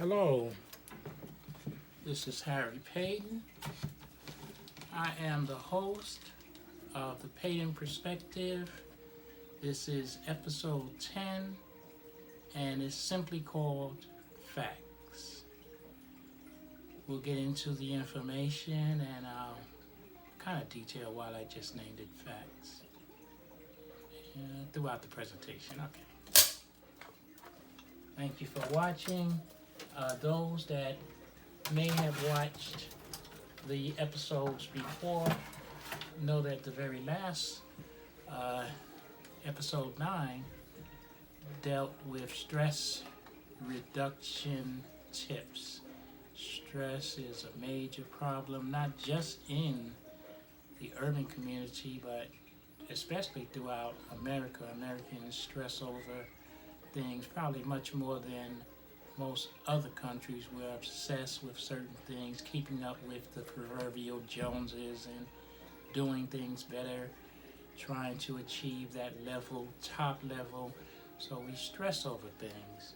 Hello, this is Harry Paden. I am the host of the Paden Perspective. This is episode 10, and it's simply called Facts. We'll get into the information, and I'll kind of detail why I just named it Facts throughout the presentation. Okay. Thank you for watching. Those that may have watched the episodes before know that the very last episode 9 dealt with stress reduction tips. Stress is a major problem, not just in the urban community, but especially throughout America. Americans stress over things probably much more than most other countries. We're obsessed with certain things, keeping up with the proverbial Joneses and doing things better, trying to achieve that level, top level. So we stress over things.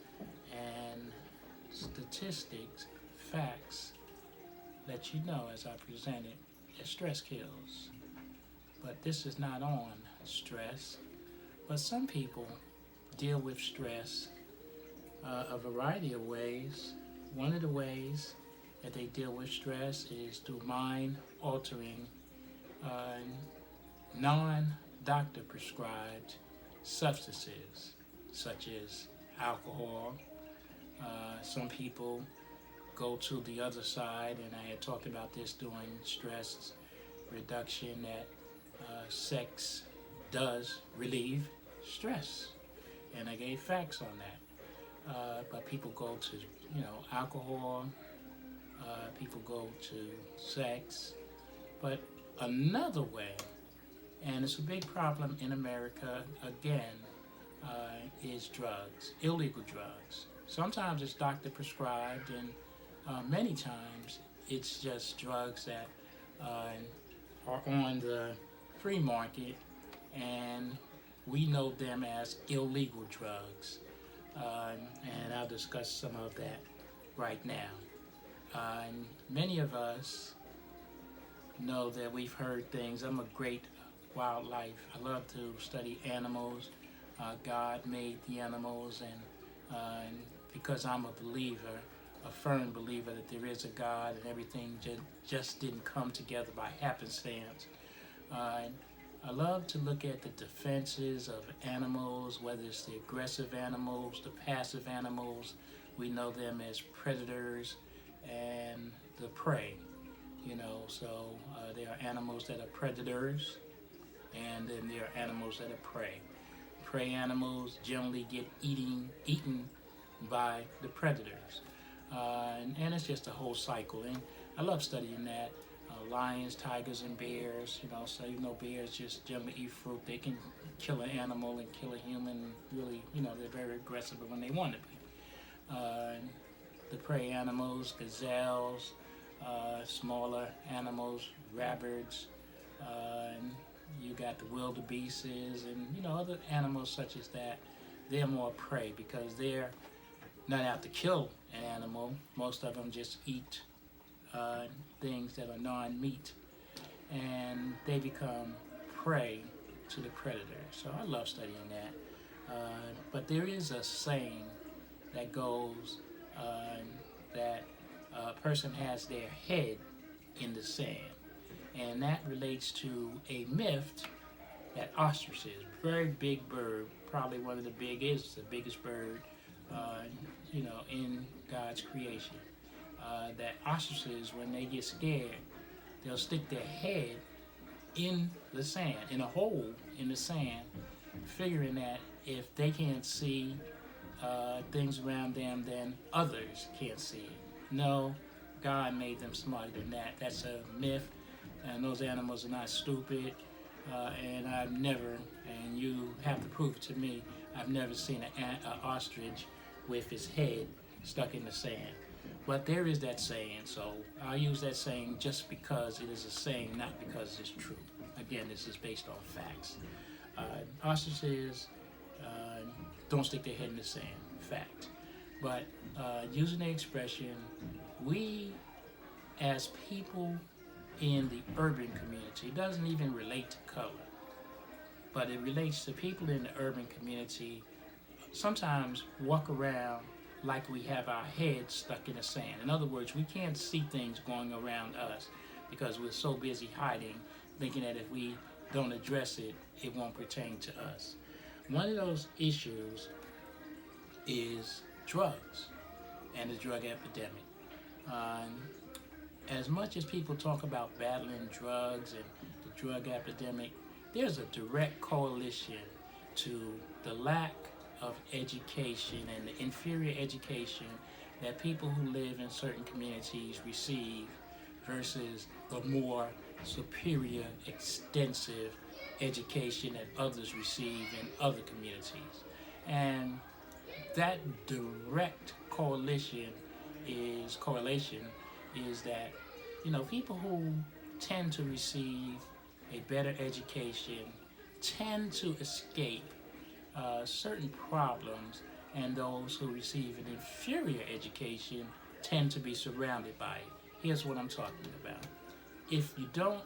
And statistics, facts, let you know, as I presented, that stress kills. But this is not on stress. But some people deal with stress a variety of ways. One of the ways that they deal with stress is through mind-altering, non-doctor prescribed substances, such as alcohol. Some people go to the other side, and I had talked about this during stress reduction, that sex does relieve stress, and I gave facts on that. But people go to, alcohol, people go to sex. But another way, and it's a big problem in America, again, is drugs, illegal drugs. Sometimes it's doctor prescribed, and many times it's just drugs that are on the free market, and we know them as illegal drugs. And I'll discuss some of that right now. Many of us know that we've heard things. I'm a great wildlife. I love to study animals. God made the animals, and because I'm a believer, a firm believer that there is a God and everything just didn't come together by happenstance. I love to look at the defenses of animals, whether it's the aggressive animals, the passive animals. We know them as predators and the prey. So there are animals that are predators, and then there are animals that are prey. Prey animals generally get eaten by the predators. And it's just a whole cycle. And I love studying that. Lions, tigers, and bears, so bears just generally eat fruit. They can kill an animal and kill a human, really, they're very aggressive when they want to be. The prey animals, gazelles, smaller animals, rabbits, and you got the wildebeests, and, other animals such as that. They're more prey because they're not out to kill an animal. Most of them just eat things that are non-meat, and they become prey to the predator. So I love studying that. But there is a saying that goes that a person has their head in the sand, and that relates to a myth that ostriches, very big bird, probably one of the biggest bird, in God's creation. That ostriches, when they get scared, they'll stick their head in the sand, in a hole in the sand, figuring that if they can't see things around them, then others can't see it. No, God made them smarter than that. That's a myth, and those animals are not stupid. And I've never, and you have to prove it to me, I've never seen an ostrich with his head stuck in the sand. But there is that saying, so I'll use that saying just because it is a saying, not because it's true. Again, this is based on facts. Ostriches don't stick their head in the sand, fact. But using the expression, we as people in the urban community, it doesn't even relate to color, but it relates to people in the urban community sometimes walk around like we have our heads stuck in the sand. In other words, we can't see things going around us because we're so busy hiding, thinking that if we don't address it, it won't pertain to us. One of those issues is drugs and the drug epidemic. As much as people talk about battling drugs and the drug epidemic, there's a direct correlation to the lack of education and the inferior education that people who live in certain communities receive versus the more superior, extensive education that others receive in other communities. And that direct correlation is that, people who tend to receive a better education tend to escape certain problems, and those who receive an inferior education tend to be surrounded by it. Here's what I'm talking about. If you don't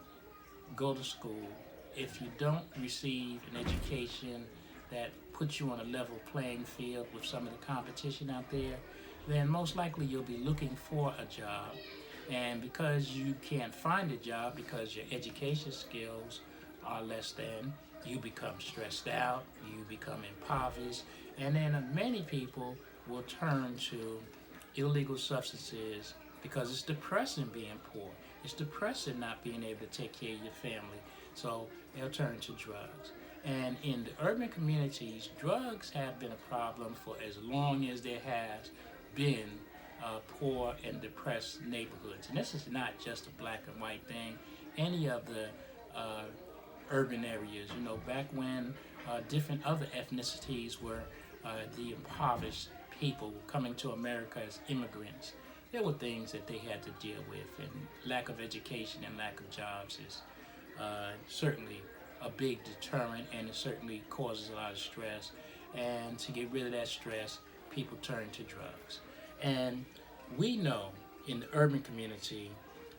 go to school, if you don't receive an education that puts you on a level playing field with some of the competition out there, then most likely you'll be looking for a job. And because you can't find a job because your education skills are less than, you become stressed out, you become impoverished, and then many people will turn to illegal substances because it's depressing being poor. It's depressing not being able to take care of your family. So they'll turn to drugs. And in the urban communities, drugs have been a problem for as long as there has been poor and depressed neighborhoods. And this is not just a black and white thing. Any of the urban areas, back when different other ethnicities were the impoverished people coming to America as immigrants, there were things that they had to deal with, and lack of education and lack of jobs is certainly a big deterrent, and it certainly causes a lot of stress. And to get rid of that stress, people turn to drugs. And we know in the urban community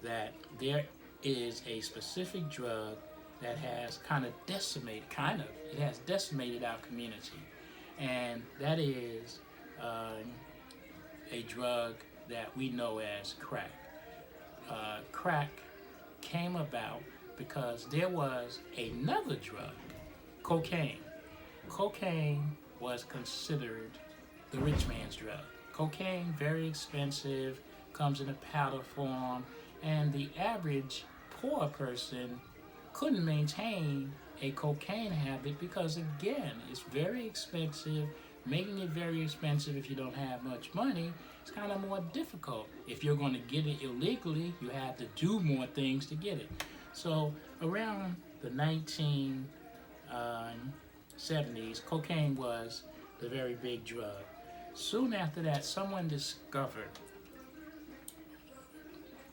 that there is a specific drug that has it has decimated our community. And that is a drug that we know as crack. Crack came about because there was another drug, cocaine. Cocaine was considered the rich man's drug. Cocaine, very expensive, comes in a powder form, and the average poor person couldn't maintain a cocaine habit because, again, it's very expensive. Making it very expensive if you don't have much money is kind of more difficult. If you're going to get it illegally, you have to do more things to get it. So around the 1970s, cocaine was the very big drug. Soon after that, someone discovered,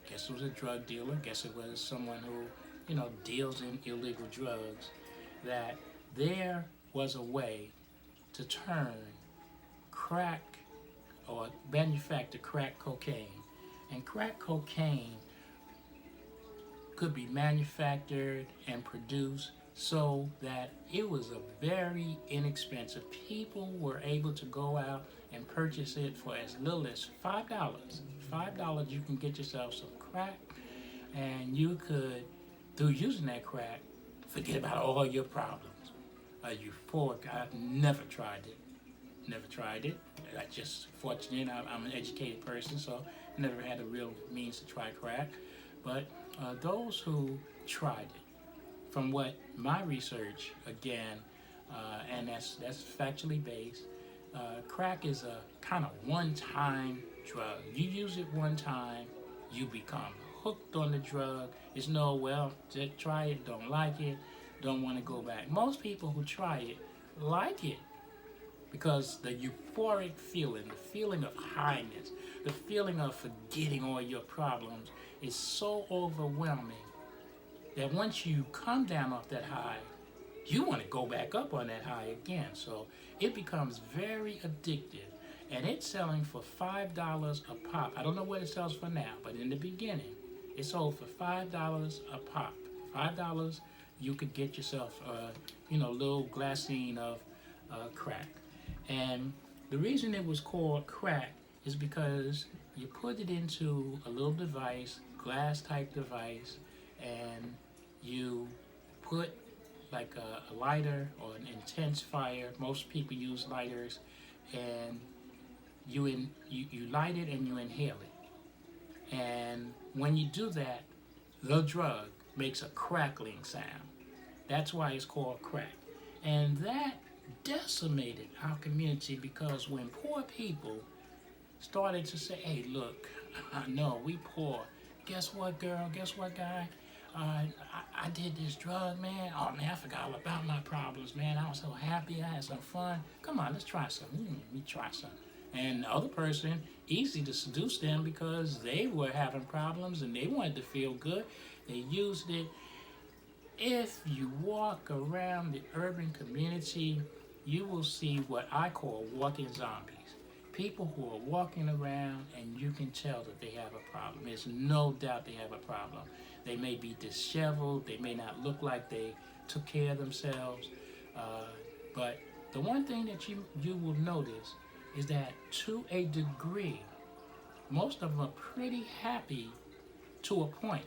guess it was a drug dealer, guess it was someone who, deals in illegal drugs, that there was a way to turn crack or manufacture crack cocaine. And crack cocaine could be manufactured and produced so that it was a very inexpensive. People were able to go out and purchase it for as little as $5. $5 you can get yourself some crack, and you could, through using that crack, forget about all your problems. Euphoric. I've never tried it. I just fortunate. I'm an educated person, so never had a real means to try crack. But those who tried it, from what my research, again, and that's factually based, crack is a kind of one-time drug. You use it one time, you become hooked on the drug. It's no, well, just try it, don't like it, don't want to go back. Most people who try it like it because the euphoric feeling, the feeling of highness, the feeling of forgetting all your problems is so overwhelming that once you come down off that high, you want to go back up on that high again. So it becomes very addictive. and it's selling for $5 a pop. I don't know what it sells for now, but in the beginning, it sold for $5 a pop. $5, you could get yourself a little glassine of crack. And the reason it was called crack is because you put it into a little device, glass type device, and you put like a lighter or an intense fire. Most people use lighters, and you light it and you inhale it. And when you do that, the drug makes a crackling sound. That's why it's called crack. And that decimated our community, because when poor people started to say, hey, look, I know we poor. Guess what, girl? Guess what, guy? I did this drug, man. Oh, man, I forgot all about my problems, man. I was so happy. I had some fun. Come on, let's try something. Let me try something. And the other person, easy to seduce them because they were having problems and they wanted to feel good. They used it. If you walk around the urban community, you will see what I call walking zombies. People who are walking around and you can tell that they have a problem. There's no doubt they have a problem. They may be disheveled. They may not look like they took care of themselves. But the one thing that you will notice is that to a degree, most of them are pretty happy to a point.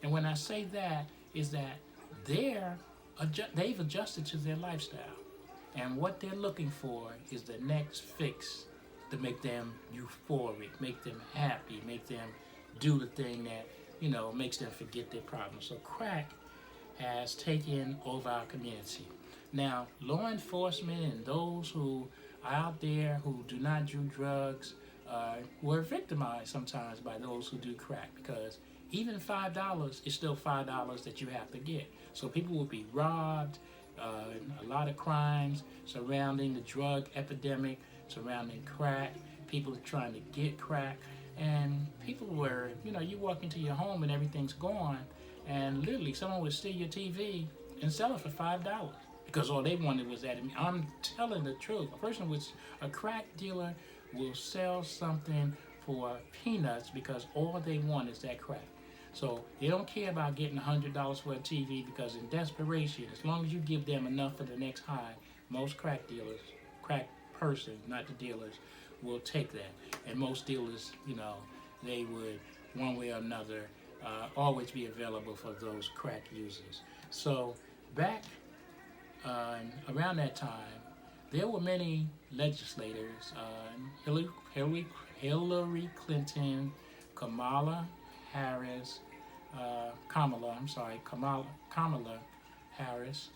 And when I say that, is that they've adjusted to their lifestyle. And what they're looking for is the next fix to make them euphoric, make them happy, make them do the thing that, makes them forget their problems. So crack has taken over our community. Now, law enforcement and those who are out there who do not do drugs were victimized sometimes by those who do crack, because even $5 is still $5 that you have to get. So people will be robbed. A lot of crimes surrounding the drug epidemic, surrounding crack. People are trying to get crack. And people were, you walk into your home and everything's gone, and literally someone would steal your TV and sell it for $5 because all they wanted was that. I'm telling the truth. A crack dealer will sell something for peanuts because all they want is that crack. So they don't care about getting $100 for a TV, because in desperation, as long as you give them enough for the next high, most crack person, not the dealers, will take that. And most dealers, they would, one way or another, always be available for those crack users. So back around that time, there were many legislators, Hillary Clinton, Kamala Harris, Kamala Harris,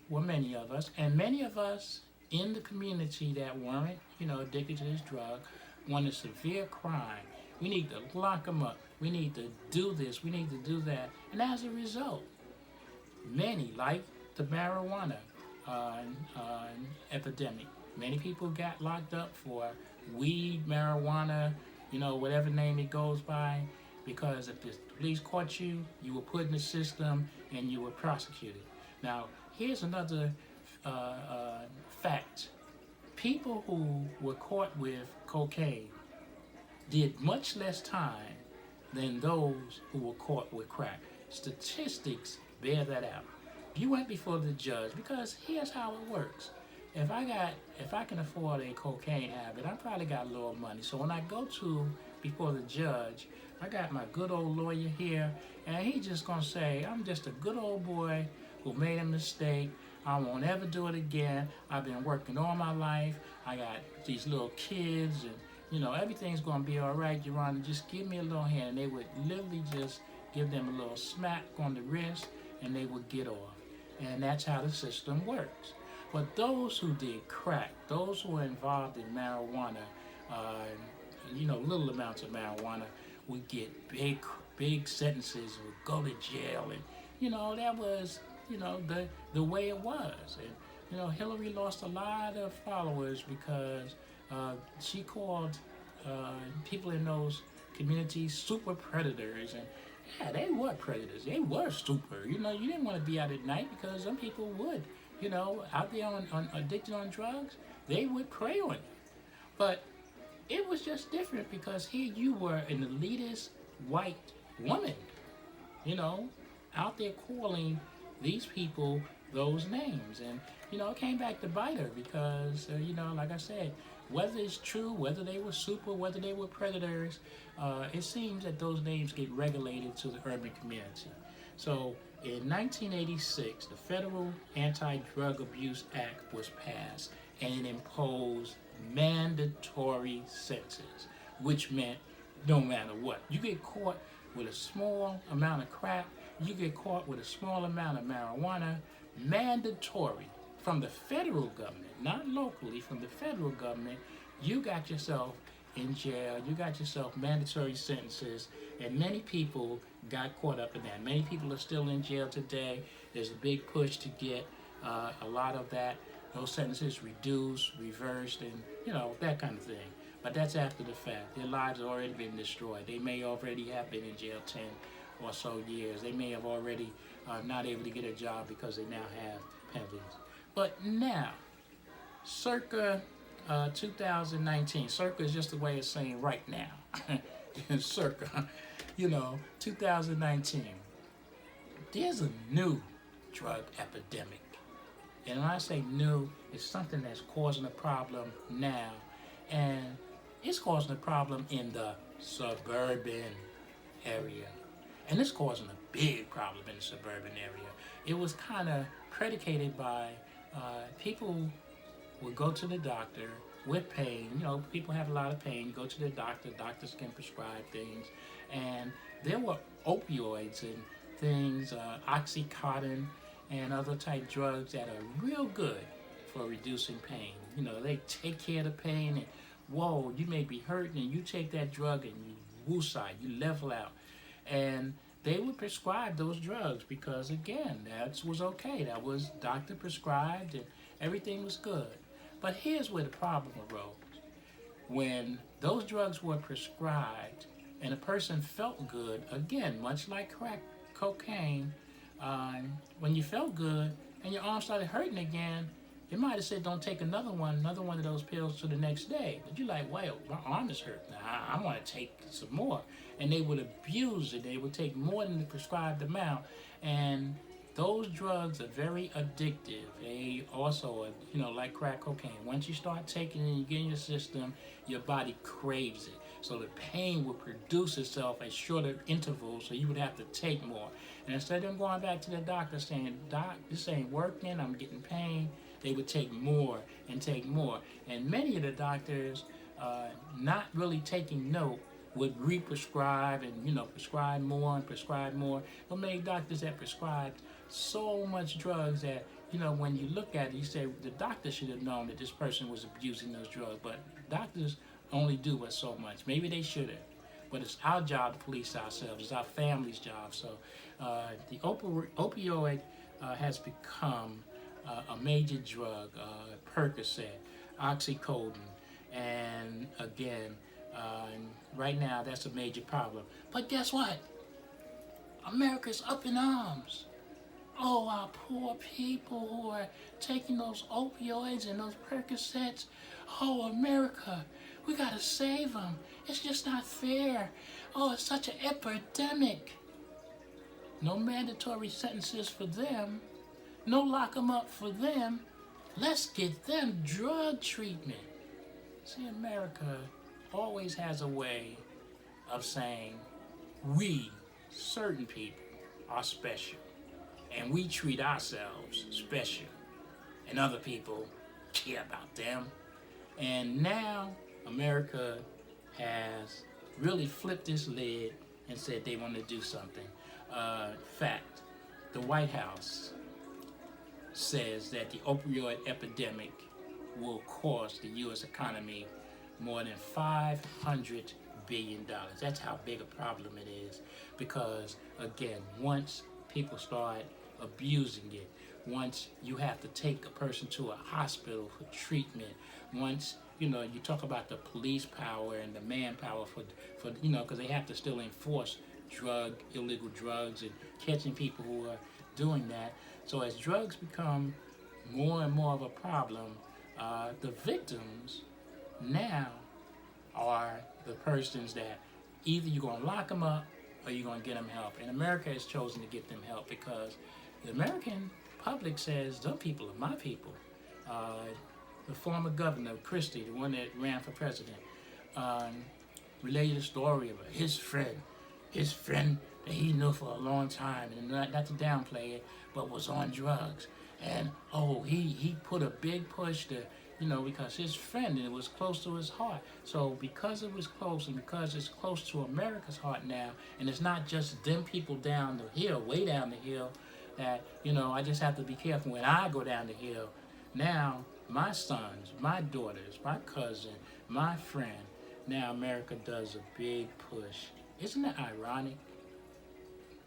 were many of us, and many of us in the community that weren't, addicted to this drug, wanted severe crime. We need to lock them up. We need to do this. We need to do that. And as a result, many, like the marijuana epidemic, many people got locked up for weed, marijuana, whatever name it goes by, because if the police caught you, you were put in the system and you were prosecuted. Now, here's another fact. People who were caught with cocaine did much less time than those who were caught with crack. Statistics bear that out. You went before the judge, because here's how it works. If I can afford a cocaine habit, I probably got a little money. So when I go before the judge, I got my good old lawyer here, and he's just gonna say, I'm just a good old boy who made a mistake. I won't ever do it again. I've been working all my life. I got these little kids, and everything's gonna be all right, Your Honor. Just give me a little hand. And they would literally just give them a little smack on the wrist, and they would get off. And that's how the system works. But those who did crack, those who were involved in marijuana, little amounts of marijuana, would get big sentences, would go to jail, and that was the way it was. And Hillary lost a lot of followers because she called people in those communities super predators, and yeah, they were predators. They were super. You didn't want to be out at night, because some people would, out there on addicted on drugs, they would prey on you. But it was just different because here you were an elitist white woman, you know, out there calling these people those names. And, it came back to bite her because, like I said, whether it's true, whether they were super, whether they were predators, it seems that those names get regulated to the urban community. So in 1986, the Federal Anti-Drug Abuse Act was passed and it imposed mandatory sentences, which meant no matter what. You get caught with a small amount of crack, you get caught with a small amount of marijuana, mandatory from the federal government, not locally, from the federal government, you got yourself in jail, you got yourself mandatory sentences, and many people got caught up in that. Many people are still in jail today. There's a big push to get a lot of those sentences reduced, reversed, and that kind of thing. But that's after the fact. Their lives have already been destroyed. They may already have been in jail 10 or so years. They may have already not able to get a job because they now have penalties. But now, circa 2019, circa is just a way of saying right now, circa, 2019, there's a new drug epidemic. And when I say new, it's something that's causing a problem now. And it's causing a problem in the suburban area. And it's causing a big problem in the suburban area. It was kind of predicated by people would go to the doctor with pain. People have a lot of pain. Go to the doctor. Doctors can prescribe things. And there were opioids and things, Oxycontin and other type drugs that are real good for reducing pain. They take care of the pain. And whoa, you may be hurting, and you take that drug and you woosah, you level out. And they would prescribe those drugs because, again, that was okay. That was doctor prescribed and everything was good. But here's where the problem arose. When those drugs were prescribed and a person felt good, again, much like crack cocaine, when you felt good and your arm started hurting again, it might have said, don't take another one of those pills to the next day. But you're like, well, my arm is hurt. Now, I want to take some more. And they would abuse it. They would take more than the prescribed amount. And those drugs are very addictive. They also are, like crack cocaine. Once you start taking it and you get in your system, your body craves it. So the pain will produce itself at shorter intervals, so you would have to take more. And instead of them going back to the doctor saying, Doc, this ain't working, I'm getting pain, they would take more and take more. And many of the doctors, not really taking note, would re-prescribe and, prescribe more and prescribe more. But many doctors that prescribed so much drugs that, when you look at it, you say, the doctor should have known that this person was abusing those drugs. But doctors only do but so much. Maybe they should have. But it's our job to police ourselves. It's our family's job. So the opioid has become a major drug, Percocet, Oxycodone, and again, right now that's a major problem. But guess what? America's up in arms. Oh, our poor people who are taking those opioids and those Percocets. Oh, America, we gotta save them. It's just not fair. Oh, it's such an epidemic. No mandatory sentences for them. No lock them up for them. Let's get them drug treatment. See, America always has a way of saying we, certain people, are special. And we treat ourselves special. And other people care about them. And now America has really flipped this lid and said they want to do something. Fact, the White House says that the opioid epidemic will cost the U.S. economy more than $500 billion. That's how big a problem it is. Because, again, once people start abusing it, once you have to take a person to a hospital for treatment, once, you talk about the police power and the manpower for because they have to still enforce illegal drugs and catching people who are doing that. So as drugs become more and more of a problem, the victims now are the persons that either you're going to lock them up or you're going to get them help. And America has chosen to get them help because the American public says, them people are my people. The former governor, Christie, the one that ran for president, related a story about his friend that he knew for a long time, and not to downplay it, but was on drugs. And he put a big push to, because his friend, and it was close to his heart. So because it was close, and because it's close to America's heart now, and it's not just them people down the hill, way down the hill, that, I just have to be careful when I go down the hill. Now, my sons, my daughters, my cousin, my friend, now America does a big push. Isn't that ironic?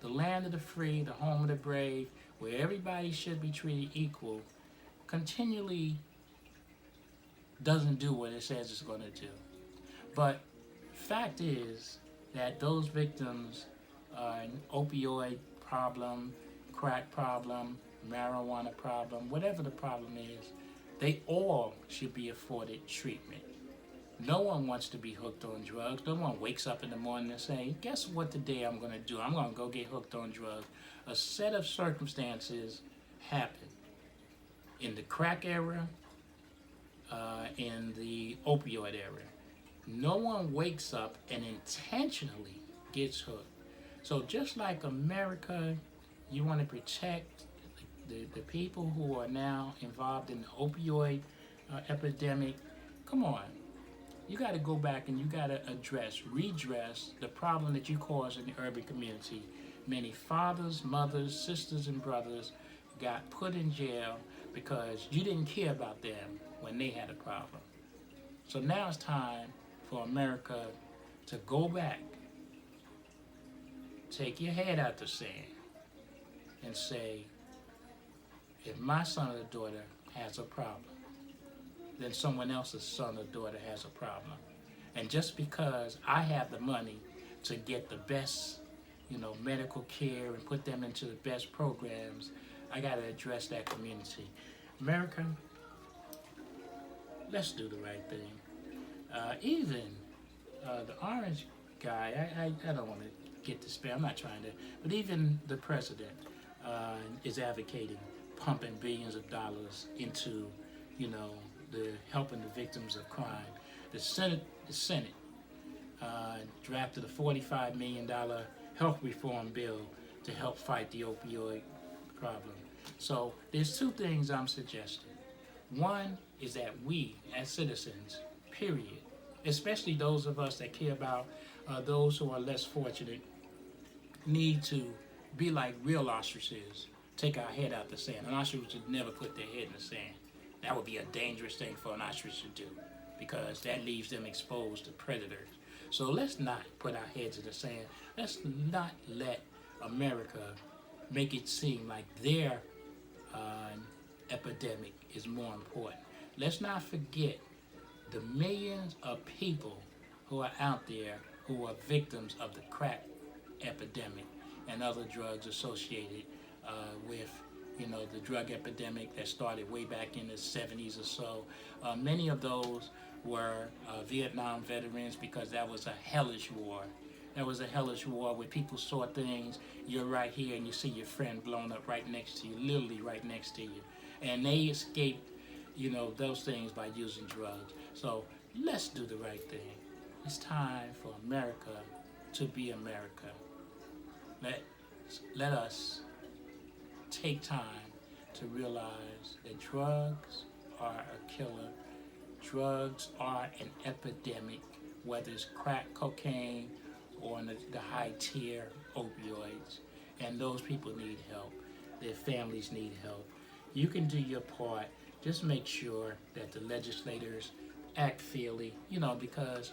The land of the free, the home of the brave, where everybody should be treated equal, continually doesn't do what it says it's going to do. But fact is that those victims, opioid problem, crack problem, marijuana problem, whatever the problem is, they all should be afforded treatment. No one wants to be hooked on drugs. No one wakes up in the morning and saying, guess what today I'm going to do? I'm going to go get hooked on drugs. A set of circumstances happen in the crack era, in the opioid era. No one wakes up and intentionally gets hooked. So just like America, you want to protect the people who are now involved in the opioid epidemic. Come on. You got to go back and you got to redress the problem that you caused in the urban community. Many fathers, mothers, sisters, and brothers got put in jail because you didn't care about them when they had a problem. So now it's time for America to go back, take your head out the sand, and say, if my son or daughter has a problem, then someone else's son or daughter has a problem. And just because I have the money to get the best, medical care and put them into the best programs, I got to address that community. America, let's do the right thing. Even the orange guy, I don't want to get to spare, I'm not trying to, but even the president is advocating pumping billions of dollars into, the helping the victims of crime. The Senate drafted a $45 million health reform bill to help fight the opioid problem. So there's two things I'm suggesting. One is that we, as citizens, period, especially those of us that care about those who are less fortunate, need to be like real ostriches, take our head out the sand. An ostrich would never put their head in the sand. That would be a dangerous thing for an ostrich to do because that leaves them exposed to predators. So let's not put our heads in the sand. Let's not let America make it seem like their epidemic is more important. Let's not forget the millions of people who are out there who are victims of the crack epidemic and other drugs associated with the drug epidemic that started way back in the 70s or so. Many of those were Vietnam veterans because that was a hellish war. That was a hellish war where people saw things, you're right here and you see your friend blown up right next to you, literally right next to you. And they escaped, those things by using drugs. So let's do the right thing. It's time for America to be America. Let us take time to realize that drugs are a killer. Drugs are an epidemic, whether it's crack cocaine or the high tier opioids. And those people need help. Their families need help. You can do your part. Just make sure that the legislators act fairly, because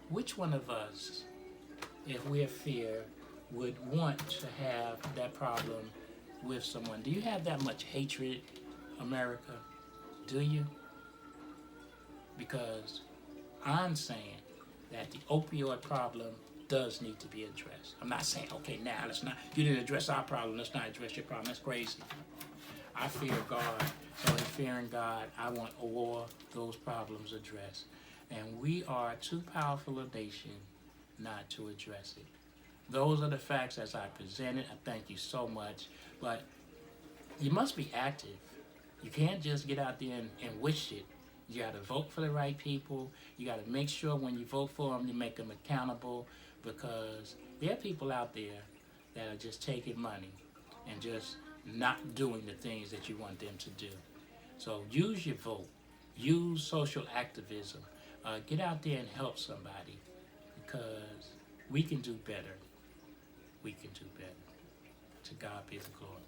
which one of us, if we're fair, would want to have that problem with someone? Do you have that much hatred, America? Do you? Because I'm saying that the opioid problem does need to be addressed. I'm not saying, okay, now you didn't address our problem, let's not address your problem. That's crazy. I fear God. So in fearing God, I want all those problems addressed. And we are too powerful a nation not to address it. Those are the facts as I presented. I thank you so much. But you must be active. You can't just get out there and wish it. You got to vote for the right people. You got to make sure when you vote for them, you make them accountable, because there are people out there that are just taking money and just not doing the things that you want them to do. So use your vote. Use social activism. Get out there and help somebody, because we can do better. We can do better. To God be the glory.